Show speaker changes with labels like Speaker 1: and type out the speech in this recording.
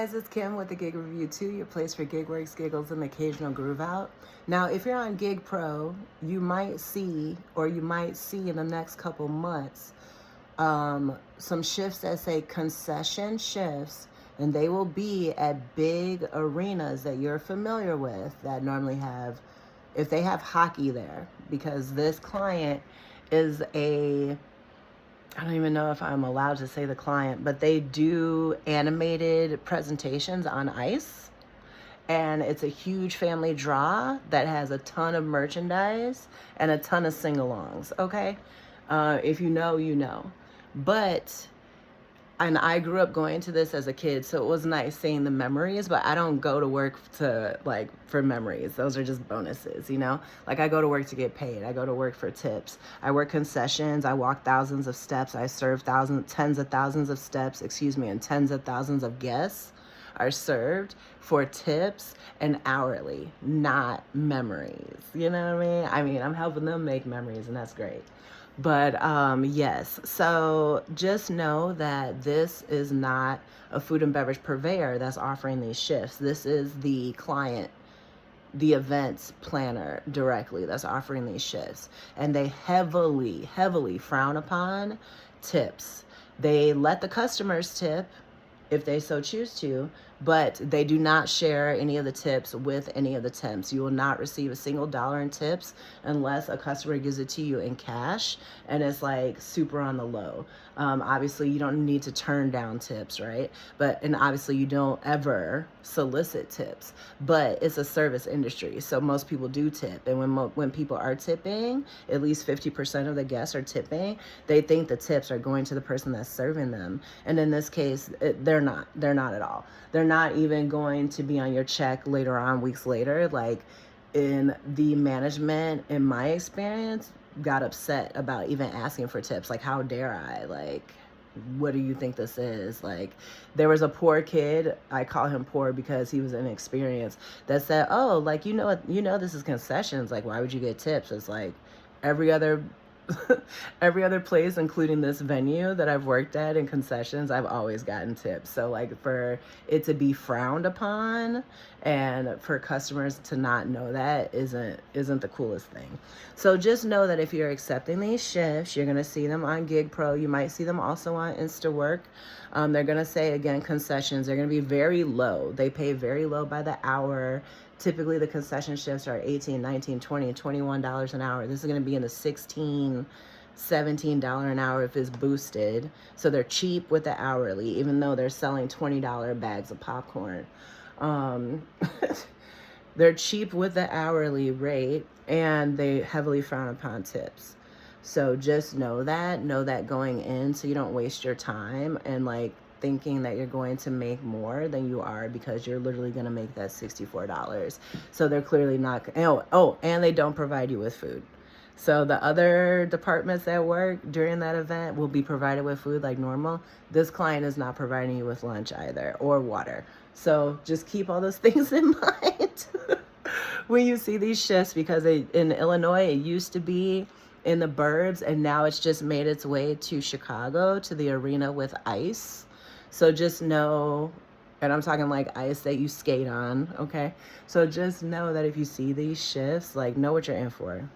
Speaker 1: guys, it's Kim with the Gig Review 2, your place for gig works, giggles, and occasional groove out. Now, if you're on Gigpro, you might see in the next couple months some shifts that say concession shifts, and they will be at big arenas that you're familiar with that normally have, if they have hockey there, because this client is I don't even know if I'm allowed to say the client, but they do animated presentations on ice. And it's a huge family draw that has a ton of merchandise and a ton of sing-alongs, okay? If you know, you know. And I grew up going to this as a kid, so it was nice seeing the memories, but I don't go to work for memories. Those are just bonuses, you know? Like, I go to work to get paid. I go to work for tips. I work concessions. I walk thousands of steps. I serve tens of thousands of steps, and tens of thousands of guests are served for tips and hourly, not memories. You know what I mean? I mean, I'm helping them make memories, and that's great. But yes, so just know that this is not a food and beverage purveyor that's offering these shifts. This is the client, the events planner directly that's offering these shifts. And they heavily, heavily frown upon tips. They let the customers tip if they so choose to, but they do not share any of the tips with any of the temps. You will not receive a single dollar in tips unless a customer gives it to you in cash and it's like super on the low. Obviously you don't need to turn down tips, right? And obviously you don't ever solicit tips, but it's a service industry. So most people do tip. And when people are tipping, at least 50% of the guests are tipping, they think the tips are going to the person that's serving them. And in this case, they're not at all. They're not even going to be on your check later on, weeks later. Like, in the management, in my experience, got upset about even asking for tips. Like, how dare I? Like, what do you think this is? Like, there was a poor kid, I call him poor because he was inexperienced, that said, oh, like, you know this is concessions, like, why would you get tips? It's like every other place, including this venue that I've worked at in concessions, I've always gotten tips. So like, for it to be frowned upon and for customers to not know that isn't the coolest thing. So just know that if you're accepting these shifts, you're gonna see them on Gigpro. You might see them also on InstaWork. They're gonna say, again, concessions. They're gonna be very low. They pay very low by the hour. Typically, the concession shifts are $18, $19, $20, and $21 an hour. This is going to be in the $16, $17 an hour if it's boosted. So they're cheap with the hourly, even though they're selling $20 bags of popcorn. They're cheap with the hourly rate, and they heavily frown upon tips. So just know that going in, so you don't waste your time and like thinking that you're going to make more than you are, because you're literally going to make that $64. So they're clearly not. Oh, and they don't provide you with food. So the other departments that work during that event will be provided with food like normal. This client is not providing you with lunch either, or water. So just keep all those things in mind when you see these shifts, because in Illinois, it used to be in the burbs, and now it's just made its way to Chicago, to the arena with ice. So just know, and I'm talking like ice that you skate on, okay? So just know that if you see these shifts, like, know what you're in for.